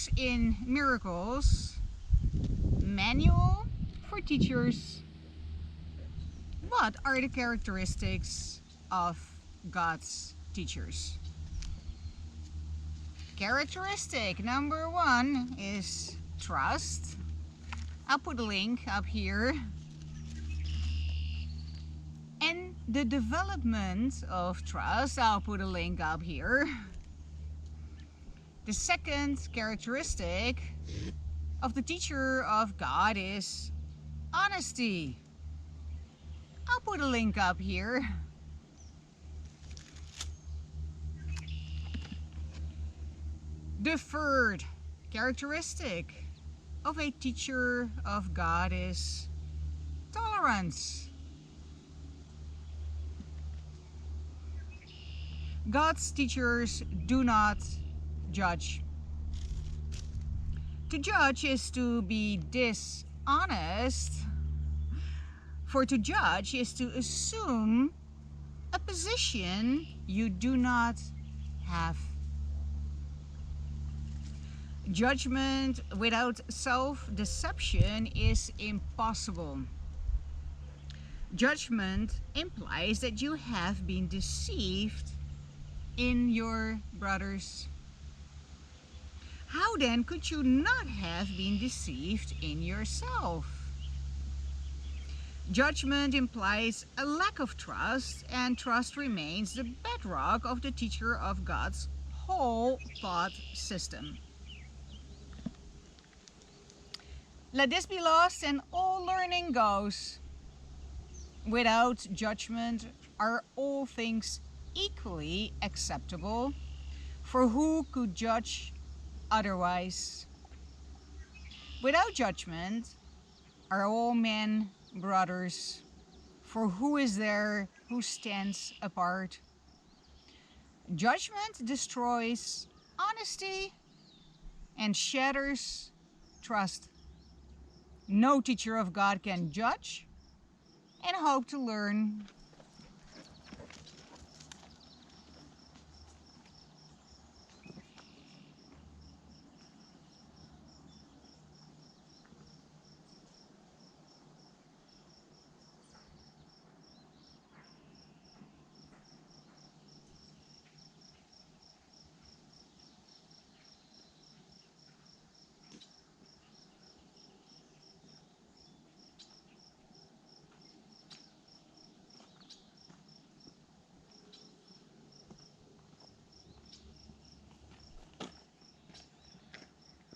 Course in Miracles, Manual for Teachers. What are the characteristics of God's teachers? Characteristic number 1 is trust. I'll put a link up here. And the development of trust, I'll put a link up here. The second characteristic of the teacher of God is honesty. I'll put a link up here. The third characteristic of a teacher of God is tolerance. God's teachers do not judge. To judge is to be dishonest. For to judge is to assume a position you do not have. Judgment without self-deception is impossible. Judgment implies that you have been deceived in your brothers. How then could you not have been deceived in yourself? Judgment implies a lack of trust, and trust remains the bedrock of the teacher of God's whole thought system. Let this be lost and all learning goes. Without judgment are all things equally acceptable, for who could judge otherwise? Without judgment are all men brothers, for who is there who stands apart? Judgment destroys honesty and shatters trust. No teacher of God can judge and hope to learn.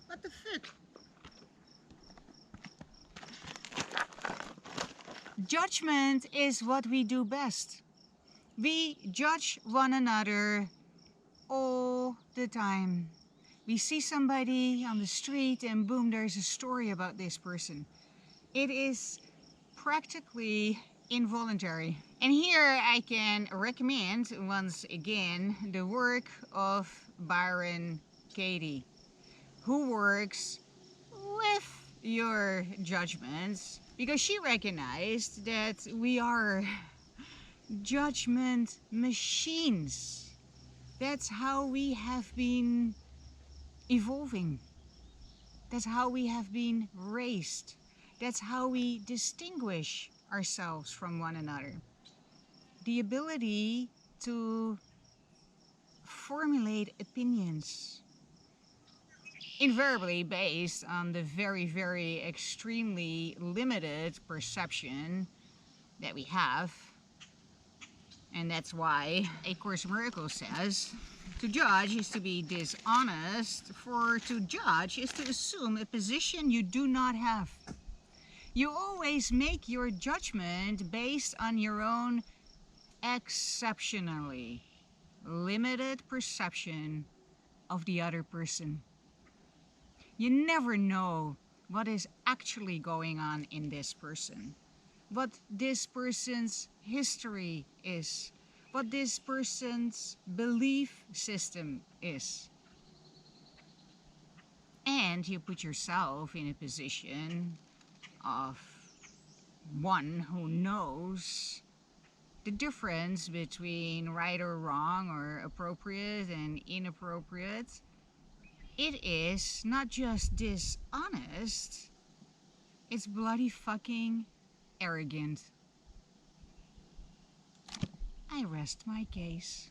What the fuck? Judgment is what we do best. We judge one another all the time. We see somebody on the street and boom, there's a story about this person. It is practically involuntary. And here I can recommend once again the work of Byron Katie, who works with your judgments because she recognized that we are judgment machines. That's how we have been evolving. That's how we have been raised. That's how we distinguish ourselves from one another. The ability to formulate opinions, invariably based on the very extremely limited perception that we have. And that's why A Course in Miracles says, to judge is to be dishonest, for to judge is to assume a position you do not have. You always make your judgment based on your own exceptionally limited perception of the other person. You never know what is actually going on in this person, what this person's history is, what this person's belief system is. And you put yourself in a position of one who knows the difference between right or wrong or appropriate and inappropriate. It is not just dishonest, it's bloody fucking arrogant. I rest my case.